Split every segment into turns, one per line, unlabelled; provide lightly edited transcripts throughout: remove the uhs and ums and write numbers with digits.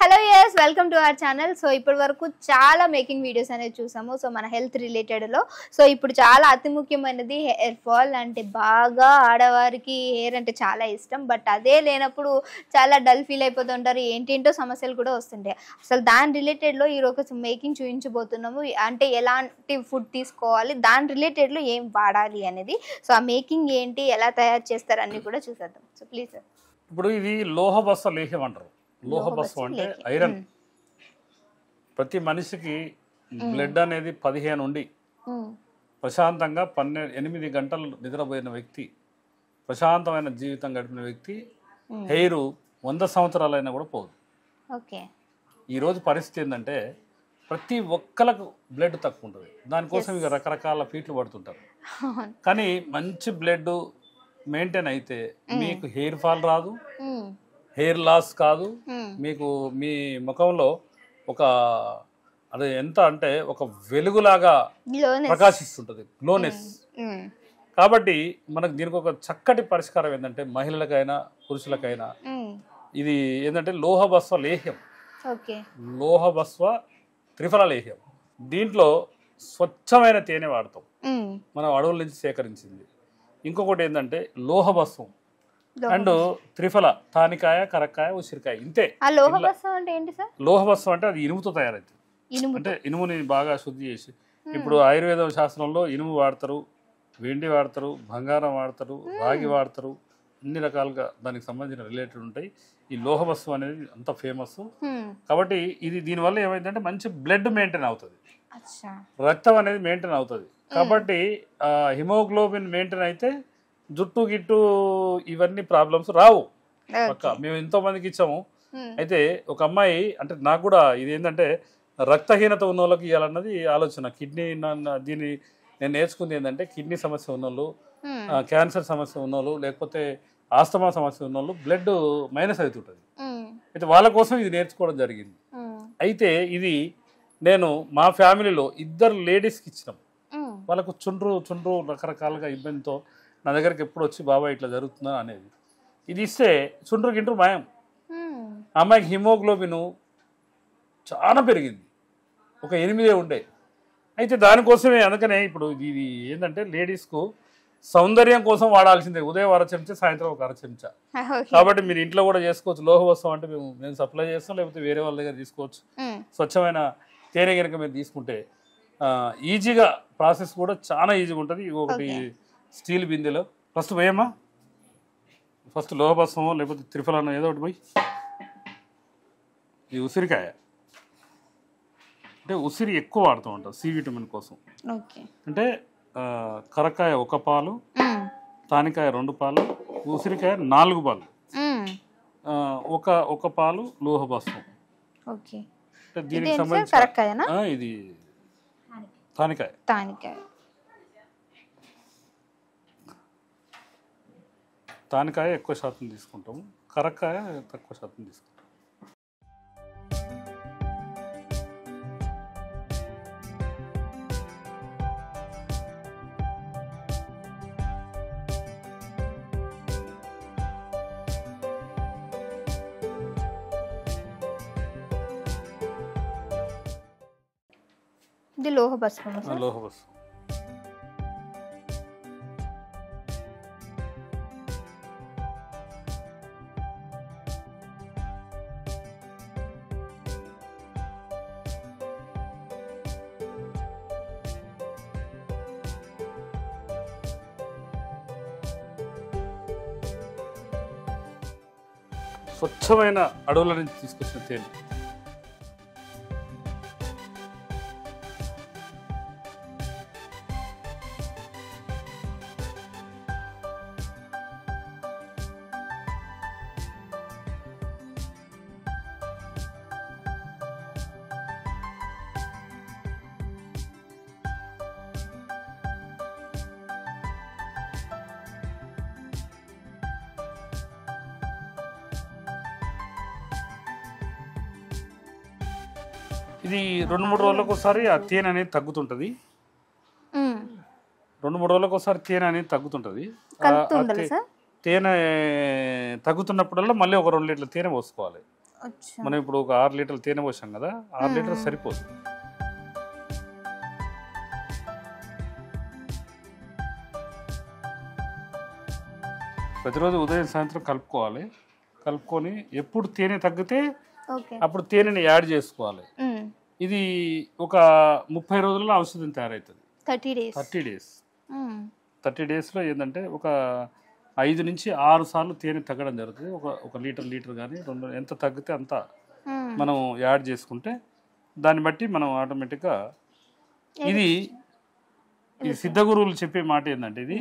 Hello yes welcome to our channel. So ఇప్పటి వరకు చాలా మేకింగ్ వీడియోస్ అనేది చూసాము. సో మన హెల్త్ రిలేటెడ్లో. సో ఇప్పుడు చాలా అతి ముఖ్యమైనది హెయిర్ ఫాల్. అంటే బాగా ఆడవారికి హెయిర్ అంటే చాలా ఇష్టం, బట్ అదే లేనప్పుడు చాలా డల్ ఫీల్ అయిపోతుంటారు, ఏంటేంటో సమస్యలు కూడా వస్తుంటాయి. అసలు దాని రిలేటెడ్లో ఈరోజు మేకింగ్ చూపించబోతున్నాము. అంటే ఎలాంటి ఫుడ్ తీసుకోవాలి, దాని రిలేటెడ్లో ఏం వాడాలి అనేది. సో ఆ మేకింగ్ ఏంటి, ఎలా తయారు చేస్తారు అన్నీ కూడా చూసేద్దాం. So please sir.
ఇప్పుడు ఇది లోహబస్స లేహ్యం అంటారు. లోహబస్సం అంటే ఐరన్. ప్రతి మనిషికి బ్లడ్ అనేది 15 ఉండి ప్రశాంతంగా 8 గంటలు నిద్రపోయిన వ్యక్తి, ప్రశాంతమైన జీవితం గడిపిన వ్యక్తి హెయిర్ 100 సంవత్సరాలైనా కూడా పోదు.
ఓకే.
ఈరోజు పరిస్థితి ఏంటంటే ప్రతి ఒక్కలకు బ్లడ్ తక్కువ ఉంటుంది. దానికోసం ఇక రకరకాల ఫీట్లు పడుతుంటారు. కానీ మంచి బ్లడ్ మెయింటైన్ అయితే మీకు హెయిర్ ఫాల్ రాదు, హెయిర్ లాస్ కాదు, మీకు మీ ముఖంలో ఒక అది ఎంత అంటే ఒక వెలుగులాగా ప్రకాశిస్తుంటుంది, గ్లోనెస్. కాబట్టి మనకు దీనికి ఒక చక్కటి పరిష్కారం ఏంటంటే మహిళలకైనా పురుషులకైనా ఇది ఏంటంటే లోహబస్వ లేహ్యం. లోహబస్వ త్రిఫల లేహ్యం. దీంట్లో స్వచ్ఛమైన తేనె వాడతాం, మనం అడవుల నుంచి సేకరించింది. ఇంకొకటి ఏంటంటే లోహబస్వం అండ్ త్రిఫల, తానికాయ, కరక్కాయ, ఉసిరికాయ. ఇంతే. లోహబస్వం అంటే అది ఇనుముతో తయారైంది. అంటే ఇనుముని బాగా శుద్ధి చేసి, ఇప్పుడు ఆయుర్వేద శాస్త్రంలో ఇనుము వాడతారు, వెండి వాడతారు, బంగారం వాడతారు, రాగి వాడతారు, అన్ని రకాలుగా దానికి సంబంధించిన రిలేటెడ్ ఉంటాయి. ఈ లోహబస్వం అనేది అంత ఫేమస్. కాబట్టి ఇది దీనివల్ల ఏమైందంటే మంచి బ్లడ్ మెయింటైన్ అవుతుంది, రక్తం అనేది మెయింటైన్ అవుతుంది. కాబట్టి హిమోగ్లోబిన్ మెయింటైన్ అయితే జుట్టు గిట్టు ఇవన్నీ ప్రాబ్లమ్స్ రావు. మేము ఎంతో మందికి ఇచ్చాము. అయితే ఒక అమ్మాయి అంటే నాకు కూడా ఇది ఏంటంటే రక్తహీనత ఉన్న వాళ్ళకి ఇవ్వాలన్నది ఆలోచన. కిడ్నీ దీన్ని నేను నేర్చుకుంది ఏంటంటే కిడ్నీ సమస్య ఉన్నోళ్ళు, క్యాన్సర్ సమస్య ఉన్నోళ్ళు, లేకపోతే ఆస్తమా సమస్య ఉన్నోళ్ళు బ్లడ్ మైనస్ అవుతుంటుంది. అయితే వాళ్ళ కోసం ఇది నేర్చుకోవడం జరిగింది. అయితే ఇది నేను మా ఫ్యామిలీలో 2 లేడీస్కి ఇచ్చినాం. వాళ్ళకు చుండ్రు రకరకాలుగా ఇబ్బందితో నా దగ్గరికి ఎప్పుడు వచ్చి బాబా ఇట్లా జరుగుతుందా అనేది. ఇది ఇస్తే చుండ్రు గిండ్రు మాయం. అమ్మాయికి హిమోగ్లోబిన్ చాలా పెరిగింది, ఒక 8 ఉండే. అయితే దానికోసమే అందుకనే ఇప్పుడు ఇది ఏంటంటే లేడీస్కు సౌందర్యం కోసం వాడాల్సిందే. ఉదయం 1 చెంచా, సాయంత్రం 1 చెంచా. కాబట్టి మీరు ఇంట్లో కూడా చేసుకోవచ్చు. లోహవస్వం అంటే మేము సప్లై చేస్తాం, లేకపోతే వేరే వాళ్ళ దగ్గర తీసుకోవచ్చు. స్వచ్ఛమైన తేనె కనుక మీరు తీసుకుంటే ఈజీగా ప్రాసెస్ కూడా చాలా ఈజీగా ఉంటుంది. ఒకటి స్టీల్ బిందెలో ఫస్ట్ పోయమ్మా, ఫస్ట్ లోహబస్వమో లేకపోతే త్రిఫలనో ఏదో ఒకటి పోయి. ఈ ఉసిరికాయ అంటే ఉసిరి ఎక్కువ వాడుతూ ఉంటాం సి విటమిన్ కోసం. అంటే కరక్కాయ 1 పాలు, తానికాయ 2 పాలు, ఉసిరికాయ 4 పాలు, ఒక పాలు లోహబస్వం. అంటే దీనికి సంబంధించి ఇది తానికాయ. తానికాయ ఎక్కువ శాతం తీసుకుంటాము, కరక్కాయ తక్కువ శాతం తీసుకుంటాం.
ఇది లోహబస్వం.
లోహబస్వం స్వచ్ఛమైన అడవుల నుంచి తీసుకొచ్చిన తేనె. ఇది 2-3 రోజులకు ఒకసారి ఆ తేనె అనేది తగ్గుతుంటుంది. 2-3 రోజులకు ఒకసారి తేనె అనేది తగ్గుతుంటుంది. తేనె తగ్గుతున్నప్పుడల్లా మళ్ళీ ఒక 2 లీటర్ల తేనె పోసుకోవాలి.
అచ్చా.
మనం ఇప్పుడు ఒక 6 లీటర్లు తేనె పోసాం కదా, 6 లీటర్లు సరిపోదు. ప్రతిరోజు ఉదయం సాయంత్రం కలుపుకోవాలి. కలుపుకొని ఎప్పుడు తేనె తగ్గితే
ఓకే.
అప్పుడు తేనెని యాడ్ చేసుకోవాలి. ఇది ఒక 30 రోజుల్లో ఔషధం తయారవుతుంది. 30 డేస్లో ఏంటంటే ఒక 5 నుంచి 6 సార్లు తేనె తగ్గడం జరుగుతుంది. ఒక లీటర్ కానీ 2 ఎంత తగ్గితే అంత మనం యాడ్ చేసుకుంటే దాన్ని బట్టి మనం ఆటోమేటిక్గా ఇది ఈ సిద్ధ గురువులు చెప్పే మాట ఏంటంటే ఇది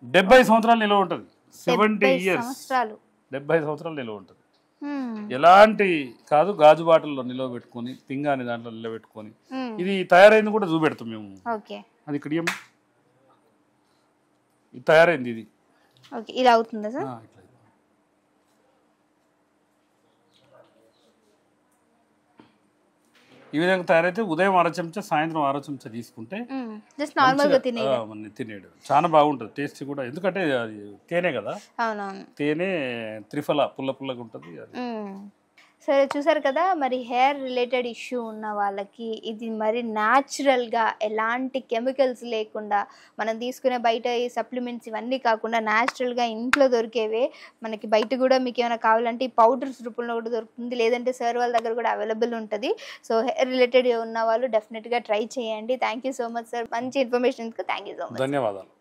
70 సంవత్సరాలు నిలవ ఉంటుంది. 70 years 70 సంవత్సరాలు నిలవ ఉంటుంది. ఎలాంటి కాదు, గాజు బాటిల్లో నిలవ పెట్టుకొని పింగాని దాంట్లో నిలబెట్టుకొని ఇది తయారైంది కూడా చూపెడతాం మేము. అది ఇక్కడ ఇది తయారైంది. ఇది
ఇలా అవుతుందా సార్?
ఈ విధంగా తయారైతే ఉదయం 1/2 చెంచా, సాయంత్రం 1/2 చెంచా తీసుకుంటే తినేడు చాలా బాగుంటుంది. టేస్ట్ కూడా, ఎందుకంటే అది తేనె కదా, తేనె త్రిఫల పుల్ల పుల్లగా ఉంటుంది.
సరే, చూసారు కదా, మరి హెయిర్ రిలేటెడ్ ఇష్యూ ఉన్న వాళ్ళకి ఇది మరి న్యాచురల్గా ఎలాంటి కెమికల్స్ లేకుండా మనం తీసుకునే బయట ఈ సప్లిమెంట్స్ ఇవన్నీ కాకుండా న్యాచురల్గా ఇంట్లో దొరికేవే మనకి బయట కూడా మీకు ఏమైనా కావాలంటే ఈ పౌడర్స్ రూపంలో కూడా దొరుకుతుంది, లేదంటే సార్ వాళ్ళ దగ్గర కూడా అవైలబుల్ ఉంటుంది. సో హెయిర్ రిలేటెడ్ ఉన్న వాళ్ళు డెఫినెట్గా ట్రై చేయండి. Thank you so much sir, మంచి ఇన్ఫర్మేషన్స్కి థ్యాంక్ యూ సో మచ్.
ధన్యవాదాలు.